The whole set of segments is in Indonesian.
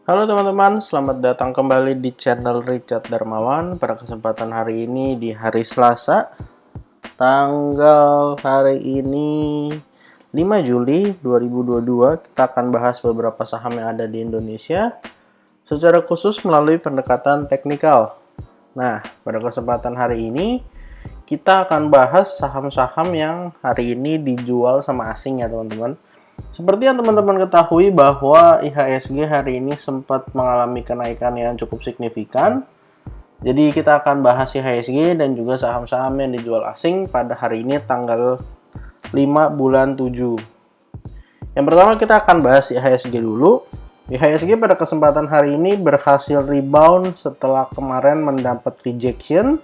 Halo teman-teman, selamat datang kembali di channel Richard Darmawan. Pada kesempatan hari ini di hari Selasa, tanggal hari ini 5 Juli 2022, kita akan bahas beberapa saham yang ada di Indonesia secara khusus melalui pendekatan teknikal. Nah, pada kesempatan hari ini kita akan bahas saham-saham yang hari ini dijual sama asing ya teman-teman. Seperti yang teman-teman ketahui bahwa IHSG hari ini sempat mengalami kenaikan yang cukup signifikan. Jadi kita akan bahas IHSG dan juga saham-saham yang dijual asing pada hari ini tanggal 5 bulan 7. Yang pertama kita akan bahas IHSG dulu. IHSG pada kesempatan hari ini berhasil rebound setelah kemarin mendapat rejection.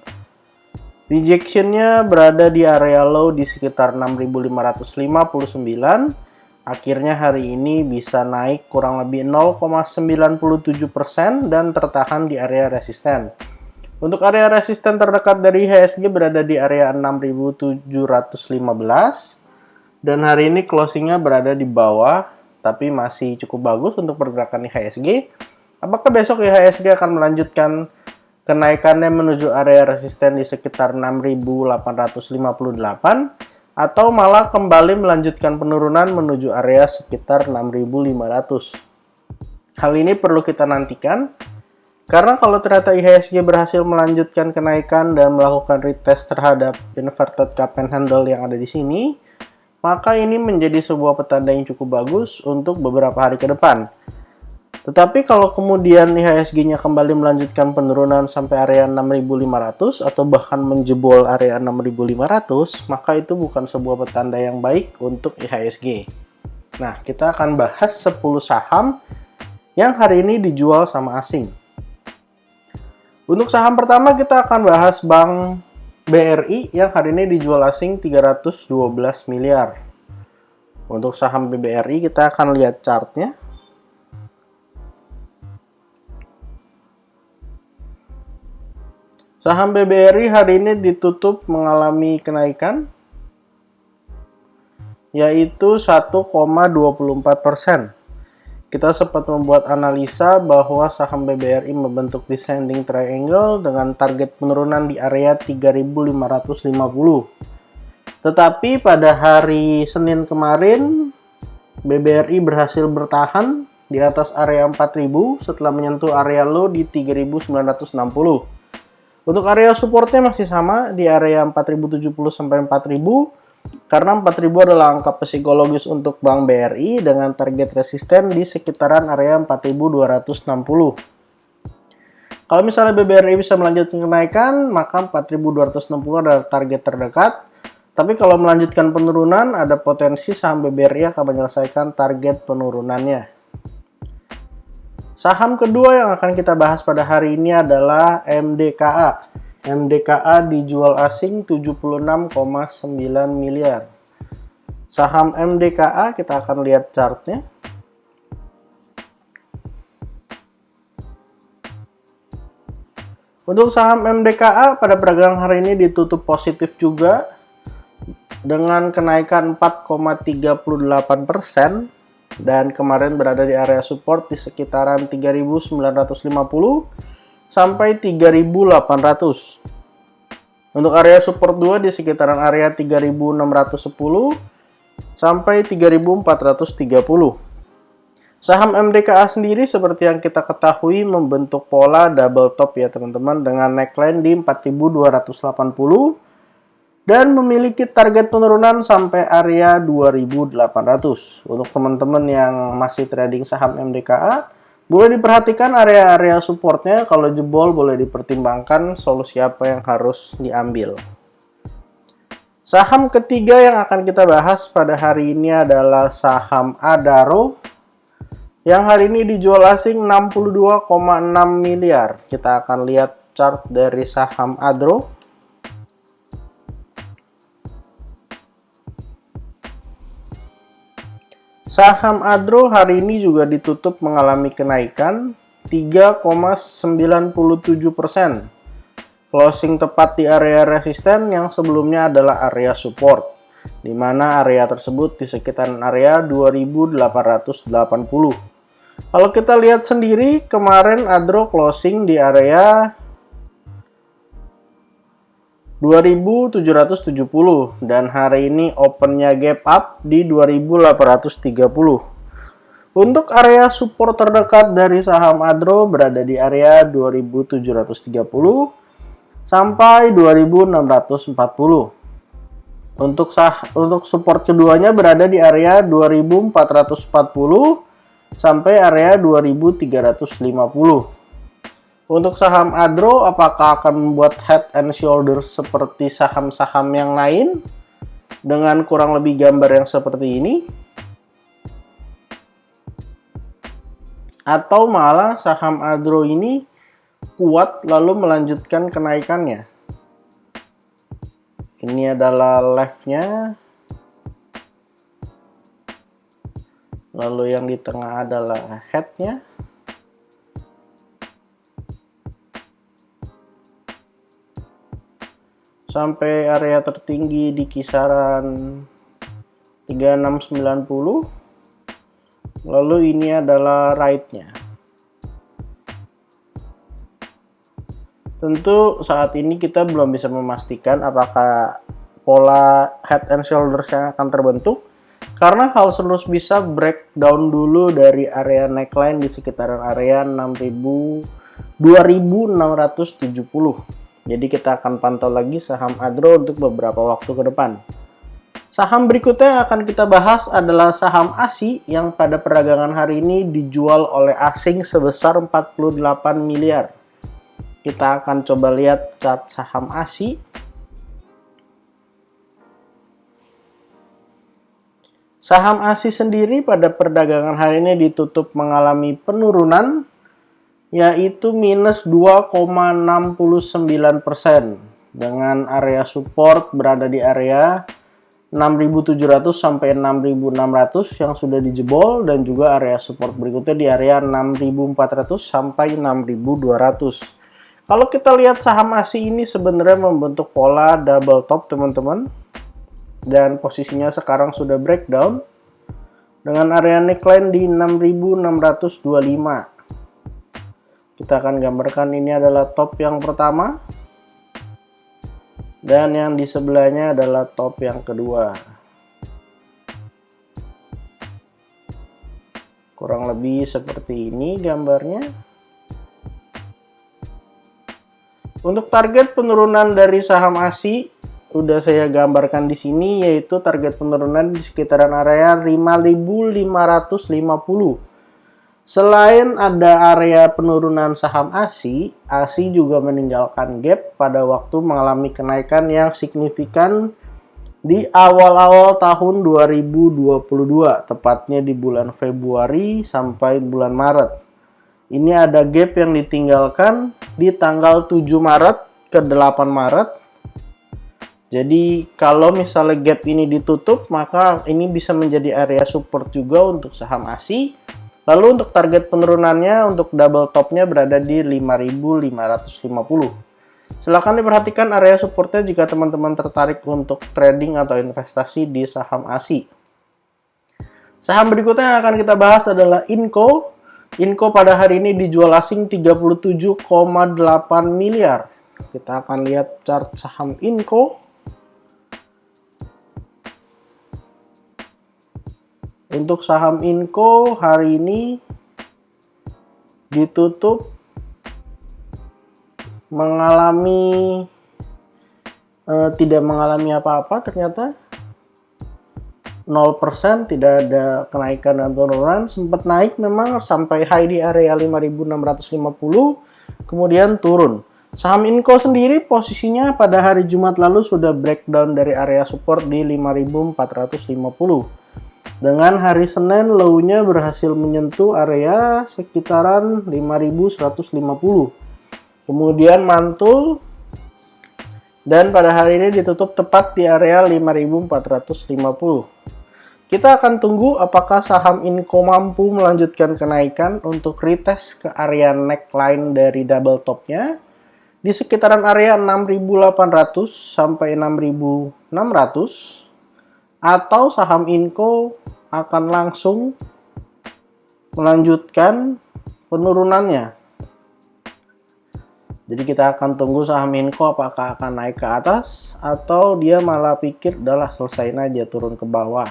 Rejectionnya berada di area low di sekitar 6.559. Akhirnya hari ini bisa naik kurang lebih 0,97% dan tertahan di area resisten. Untuk area resisten terdekat dari IHSG berada di area 6.715 dan hari ini closingnya berada di bawah, tapi masih cukup bagus untuk pergerakan IHSG. Apakah besok IHSG akan melanjutkan kenaikannya menuju area resisten di sekitar 6.858? Atau malah kembali melanjutkan penurunan menuju area sekitar 6.500. Hal ini perlu kita nantikan, karena kalau ternyata IHSG berhasil melanjutkan kenaikan dan melakukan retest terhadap inverted cup and handle yang ada di sini, maka ini menjadi sebuah petanda yang cukup bagus untuk beberapa hari ke depan. Tetapi kalau kemudian IHSG-nya kembali melanjutkan penurunan sampai area 6.500 atau bahkan menjebol area 6.500, maka itu bukan sebuah petanda yang baik untuk IHSG. Nah, kita akan bahas 10 saham yang hari ini dijual sama asing. Untuk saham pertama kita akan bahas Bank BRI yang hari ini dijual asing 312 miliar. Untuk saham BRI kita akan lihat chartnya. Saham BBRI hari ini ditutup mengalami kenaikan, yaitu 1,24%. Kita sempat membuat analisa bahwa saham BBRI membentuk descending triangle dengan target penurunan di area 3.550. Tetapi pada hari Senin kemarin, BBRI berhasil bertahan di atas area 4.000 setelah menyentuh area low di 3.960. Untuk area supportnya masih sama di area 4070 sampai 4000, karena 4000 adalah angka psikologis untuk Bank BRI dengan target resisten di sekitaran area 4260. Kalau misalnya BBRI bisa melanjutkan kenaikan, maka 4260 adalah target terdekat. Tapi kalau melanjutkan penurunan, ada potensi saham BBRI akan menyelesaikan target penurunannya. Saham kedua yang akan kita bahas pada hari ini adalah MDKA. MDKA dijual asing 76,9 miliar. Saham MDKA kita akan lihat chartnya. Untuk saham MDKA pada perdagangan hari ini ditutup positif juga dengan kenaikan 4,38%. Dan kemarin berada di area support di sekitaran 3.950 sampai 3.800. Untuk area support 2 di sekitaran area 3.610 sampai 3.430. Saham MDKA sendiri seperti yang kita ketahui membentuk pola double top ya teman-teman, dengan neckline di 4.280 dan memiliki target penurunan sampai area 2.800. Untuk teman-teman yang masih trading saham MDKA, boleh diperhatikan area-area supportnya. Kalau jebol boleh dipertimbangkan solusi apa yang harus diambil. Saham ketiga yang akan kita bahas pada hari ini adalah saham Adaro yang hari ini dijual asing 62,6 miliar. Kita akan lihat chart dari saham Adaro. Saham Adaro hari ini juga ditutup mengalami kenaikan 3,97%. Closing tepat di area resisten yang sebelumnya adalah area support, di mana area tersebut di sekitaran area 2880. Kalau kita lihat sendiri, kemarin Adro closing di area 2770 dan hari ini opennya gap up di 2830. Untuk area support terdekat dari saham Adro berada di area 2730 sampai 2640. Untuk support keduanya berada di area 2440 sampai area 2350. Untuk saham Adro, apakah akan membuat head and shoulders seperti saham-saham yang lain dengan kurang lebih gambar yang seperti ini? Atau malah saham Adro ini kuat lalu melanjutkan kenaikannya? Ini adalah left-nya. Lalu yang di tengah adalah head-nya. Sampai area tertinggi di kisaran 3690. Lalu ini adalah right-nya. Tentu saat ini kita belum bisa memastikan apakah pola head and shoulders yang akan terbentuk, karena hal terus bisa breakdown dulu dari area neckline di sekitaran area 2670. Jadi kita akan pantau lagi saham Adro untuk beberapa waktu ke depan. Saham berikutnya yang akan kita bahas adalah saham ASI yang pada perdagangan hari ini dijual oleh asing sebesar 48 miliar. Kita akan coba lihat chart saham ASI. Saham ASI sendiri pada perdagangan hari ini ditutup mengalami penurunan, yaitu minus 2,69%, dengan area support berada di area 6.700 sampai 6.600 yang sudah dijebol, dan juga area support berikutnya di area 6.400 sampai 6.200. Kalau kita lihat saham ASI ini sebenarnya membentuk pola double top, teman-teman. Dan posisinya sekarang sudah breakdown dengan area neckline di 6.625. Kita akan gambarkan ini adalah top yang pertama. Dan yang di sebelahnya adalah top yang kedua. Kurang lebih seperti ini gambarnya. Untuk target penurunan dari saham ASI udah saya gambarkan di sini, yaitu target penurunan di sekitaran area 5.550. Selain ada area penurunan saham ASI juga meninggalkan gap pada waktu mengalami kenaikan yang signifikan di awal-awal tahun 2022, tepatnya di bulan Februari sampai bulan Maret. Ini ada gap yang ditinggalkan di tanggal 7 Maret ke 8 Maret. Jadi kalau misalnya gap ini ditutup, maka ini bisa menjadi area support juga untuk saham ASI. Lalu untuk target penurunannya untuk double topnya berada di 5.550. Silahkan diperhatikan area supportnya jika teman-teman tertarik untuk trading atau investasi di saham ASI. Saham berikutnya yang akan kita bahas adalah Inco. Inco pada hari ini dijual asing 37,8 miliar. Kita akan lihat chart saham Inco. Untuk saham Inco hari ini ditutup tidak mengalami apa-apa ternyata. 0%, tidak ada kenaikan dan penurunan. Sempat naik memang sampai high di area 5.650, kemudian turun. Saham Inco sendiri posisinya pada hari Jumat lalu sudah breakdown dari area support di 5.450. Dengan hari Senin low-nya berhasil menyentuh area sekitaran 5.150. Kemudian mantul dan pada hari ini ditutup tepat di area 5.450. Kita akan tunggu apakah saham Inco mampu melanjutkan kenaikan untuk retest ke area neckline dari double topnya di sekitaran area 6.800 sampai 6.600, atau saham Inco akan langsung melanjutkan penurunannya. Jadi kita akan tunggu saham Inco apakah akan naik ke atas atau dia malah pikir udahlah selesaiin aja turun ke bawah.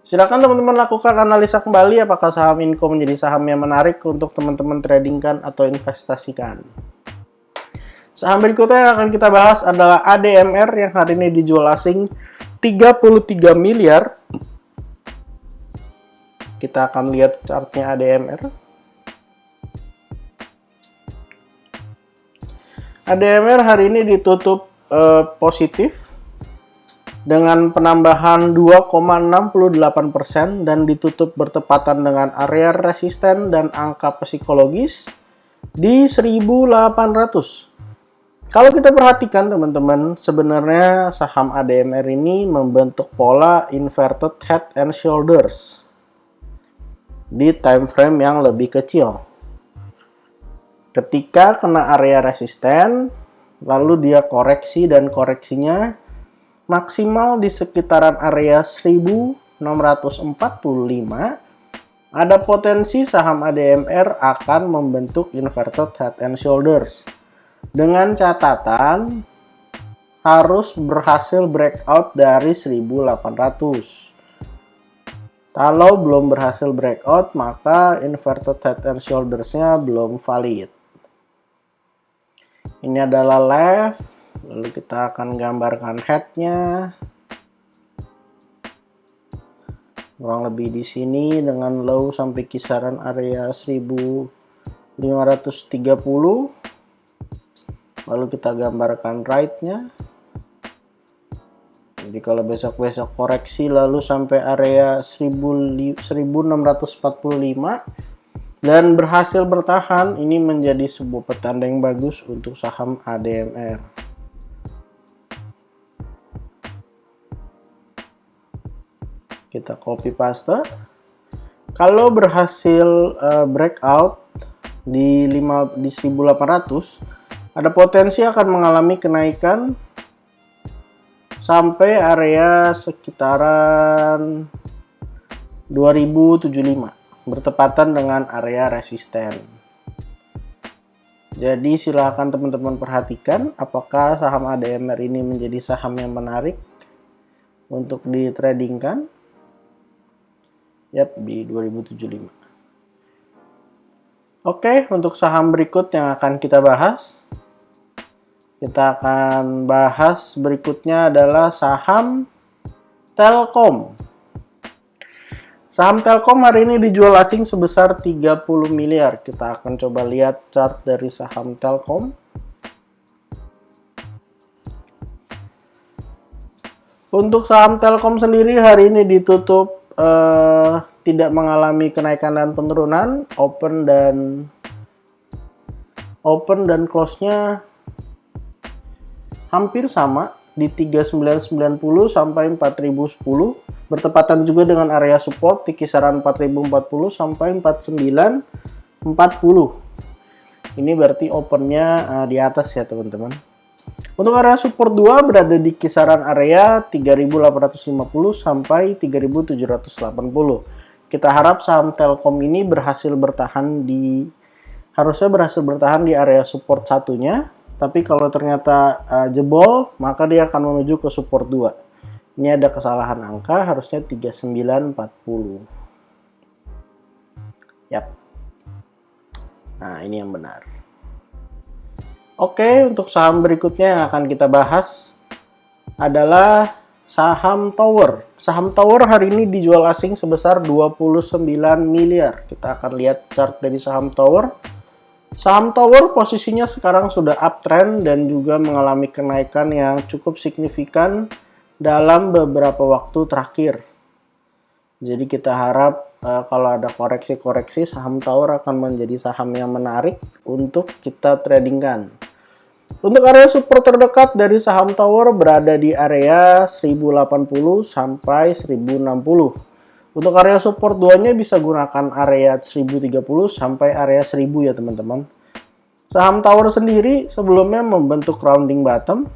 Silakan teman-teman lakukan analisa kembali apakah saham Inco menjadi saham yang menarik untuk teman-teman tradingkan atau investasikan. Saham berikutnya yang akan kita bahas adalah ADMR yang hari ini dijual asing 33 miliar. Kita akan lihat chartnya ADMR. ADMR hari ini ditutup positif dengan penambahan 2,68% dan ditutup bertepatan dengan area resisten dan angka psikologis di 1800. Kalau kita perhatikan teman-teman, sebenarnya saham ADMR ini membentuk pola inverted head and shoulders di time frame yang lebih kecil. Ketika kena area resisten, lalu dia koreksi dan koreksinya maksimal di sekitaran area 1645, ada potensi saham ADMR akan membentuk inverted head and shoulders. Dengan catatan harus berhasil breakout dari 1800. Kalau belum berhasil breakout, maka inverted head and shoulders-nya belum valid. Ini adalah left, lalu kita akan gambarkan head-nya. Kurang lebih di sini dengan low sampai kisaran area 1530. Lalu kita gambarkan right-nya. Jadi kalau besok-besok koreksi lalu sampai area 1645 dan berhasil bertahan, ini menjadi sebuah petanda yang bagus untuk saham ADMR. Kita copy paste. Kalau berhasil breakout di 1800, ada potensi akan mengalami kenaikan sampai area sekitaran 2075. Bertepatan dengan area resisten. Jadi silakan teman-teman perhatikan apakah saham ADMR ini menjadi saham yang menarik untuk ditradingkan. Yap, di 2075. Oke, untuk saham berikut yang akan kita bahas. Kita akan bahas berikutnya adalah saham Telkom. Saham Telkom hari ini dijual asing sebesar 30 miliar. Kita akan coba lihat chart dari saham Telkom. Untuk saham Telkom sendiri hari ini ditutup tidak mengalami kenaikan dan penurunan. Open dan close-nya hampir sama di 3990 sampai 4010. Bertepatan juga dengan area support di kisaran 4040 sampai 4940. Ini berarti opennya di atas ya teman-teman. Untuk area support 2 berada di kisaran area 3850 sampai 3780. Kita harap saham Telkom ini harusnya berhasil bertahan di area support satunya. Tapi kalau ternyata jebol, maka dia akan menuju ke support 2. Ini ada kesalahan angka, harusnya 3940. Yap. Nah, ini yang benar. Oke, untuk saham berikutnya yang akan kita bahas adalah saham Tower. Saham Tower hari ini dijual asing sebesar 29 miliar. Kita akan lihat chart dari saham Tower. Saham Tower posisinya sekarang sudah uptrend dan juga mengalami kenaikan yang cukup signifikan dalam beberapa waktu terakhir. Jadi kita harap kalau ada koreksi-koreksi, saham Tower akan menjadi saham yang menarik untuk kita tradingkan. Untuk area support terdekat dari saham Tower berada di area 1080 sampai 1060. Untuk area support 2-nya bisa gunakan area 1030 sampai area 1000 ya teman-teman. Saham Tower sendiri sebelumnya membentuk rounding bottom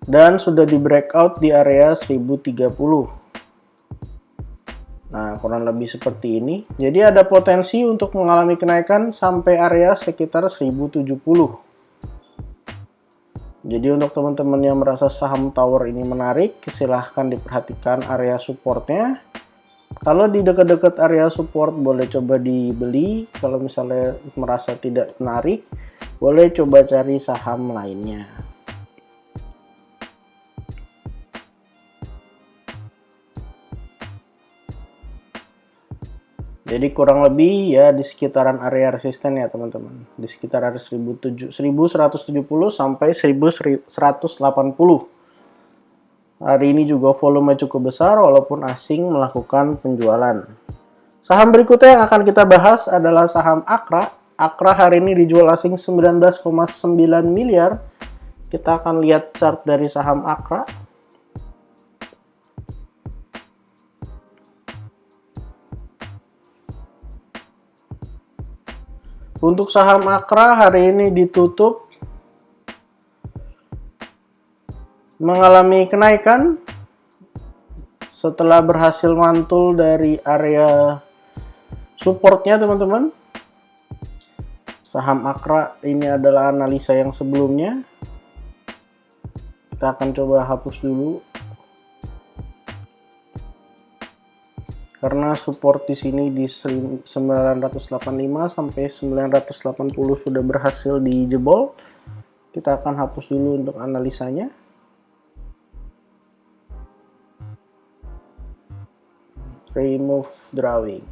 dan sudah di breakout di area 1030. Nah, kurang lebih seperti ini. Jadi ada potensi untuk mengalami kenaikan sampai area sekitar 1070. Jadi untuk teman-teman yang merasa saham tower ini menarik, silahkan diperhatikan area supportnya. Kalau di dekat-dekat area support boleh coba dibeli. Kalau misalnya merasa tidak menarik, boleh coba cari saham lainnya. Jadi kurang lebih ya di sekitaran area resisten ya teman-teman. Di sekitar area 1170 sampai 1180. Hari ini juga volume cukup besar walaupun asing melakukan penjualan. Saham berikutnya yang akan kita bahas adalah saham Akra. Akra hari ini dijual asing 19,9 miliar. Kita akan lihat chart dari saham Akra. Untuk saham Akra hari ini ditutup mengalami kenaikan setelah berhasil mantul dari area supportnya teman-teman. Saham Akra ini adalah analisa yang sebelumnya. Kita akan coba hapus dulu. Karena support di sini di 985 sampai 980 sudah berhasil dijebol. Kita akan hapus dulu untuk analisanya. Remove drawing.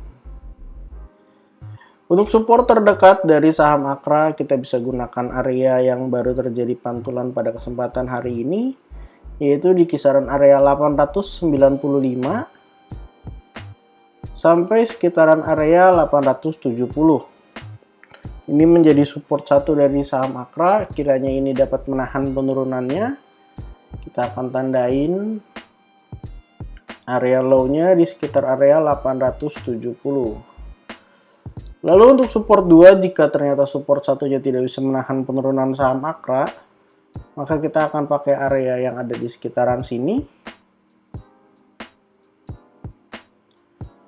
Untuk support terdekat dari saham Akra, kita bisa gunakan area yang baru terjadi pantulan pada kesempatan hari ini, yaitu di kisaran area 895 sampai sekitaran area 870. Ini menjadi support satu dari saham Akra. Kiranya ini dapat menahan penurunannya, kita akan tandain area low-nya di sekitar area 870. Lalu untuk support 2, jika ternyata support satunya tidak bisa menahan penurunan saham Akra, maka kita akan pakai area yang ada di sekitaran sini.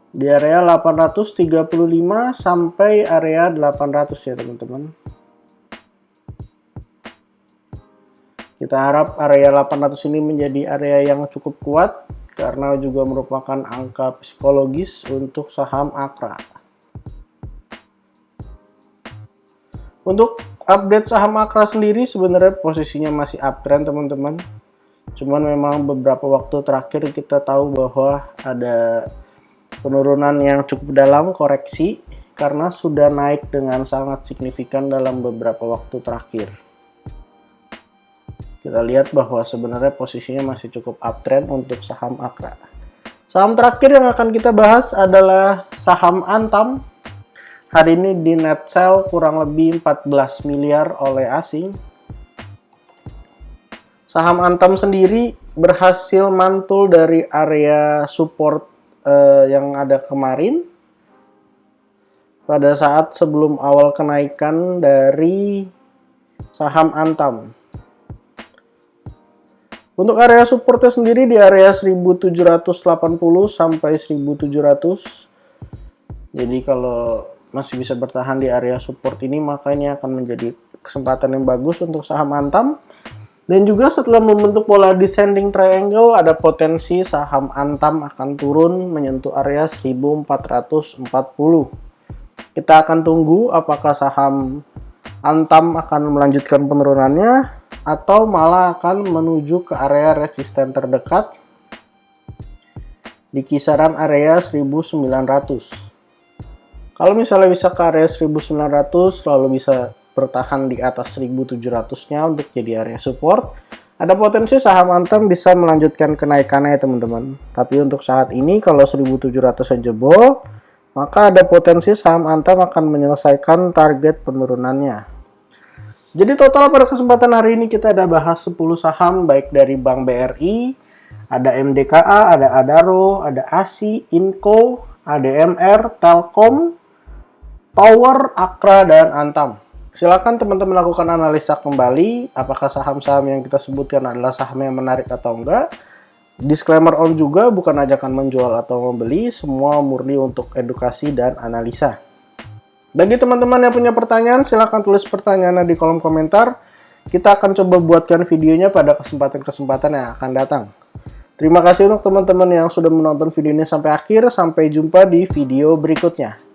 Di area 835 sampai area 800 ya teman-teman. Kita harap area 800 ini menjadi area yang cukup kuat karena juga merupakan angka psikologis untuk saham Akra. Untuk update saham Akra sendiri sebenarnya posisinya masih uptrend teman-teman. Cuman memang beberapa waktu terakhir kita tahu bahwa ada penurunan yang cukup dalam, koreksi, karena sudah naik dengan sangat signifikan dalam beberapa waktu terakhir. Kita lihat bahwa sebenarnya posisinya masih cukup uptrend untuk saham Akra. Saham terakhir yang akan kita bahas adalah saham Antam. Hari ini di net sell kurang lebih 14 miliar oleh asing. Saham Antam sendiri berhasil mantul dari area support yang ada kemarin pada saat sebelum awal kenaikan dari saham Antam. Untuk area supportnya sendiri di area 1780 sampai 1700. Jadi kalau masih bisa bertahan di area support ini, maka ini akan menjadi kesempatan yang bagus untuk saham Antam. Dan juga setelah membentuk pola descending triangle, ada potensi saham Antam akan turun menyentuh area 1440. Kita akan tunggu apakah saham Antam akan melanjutkan penurunannya atau malah akan menuju ke area resisten terdekat di kisaran area 1900. Kalau misalnya bisa ke area 1900 lalu bisa bertahan di atas 1700-nya untuk jadi area support, ada potensi saham Antam bisa melanjutkan kenaikannya ya teman-teman. Tapi untuk saat ini kalau 1700 jebol, maka ada potensi saham Antam akan menyelesaikan target penurunannya. Jadi total pada kesempatan hari ini kita ada bahas 10 saham baik dari Bank BRI, ada MDKA, ada Adaro, ada ASI, Inco, ADMR, Telkom, Tower, Akra, dan Antam. Silakan teman-teman lakukan analisa kembali apakah saham-saham yang kita sebutkan adalah saham yang menarik atau enggak. Disclaimer on juga bukan ajakan menjual atau membeli, semua murni untuk edukasi dan analisa. Bagi teman-teman yang punya pertanyaan, silahkan tulis pertanyaannya di kolom komentar. Kita akan coba buatkan videonya pada kesempatan-kesempatan yang akan datang. Terima kasih untuk teman-teman yang sudah menonton video ini sampai akhir. Sampai jumpa di video berikutnya.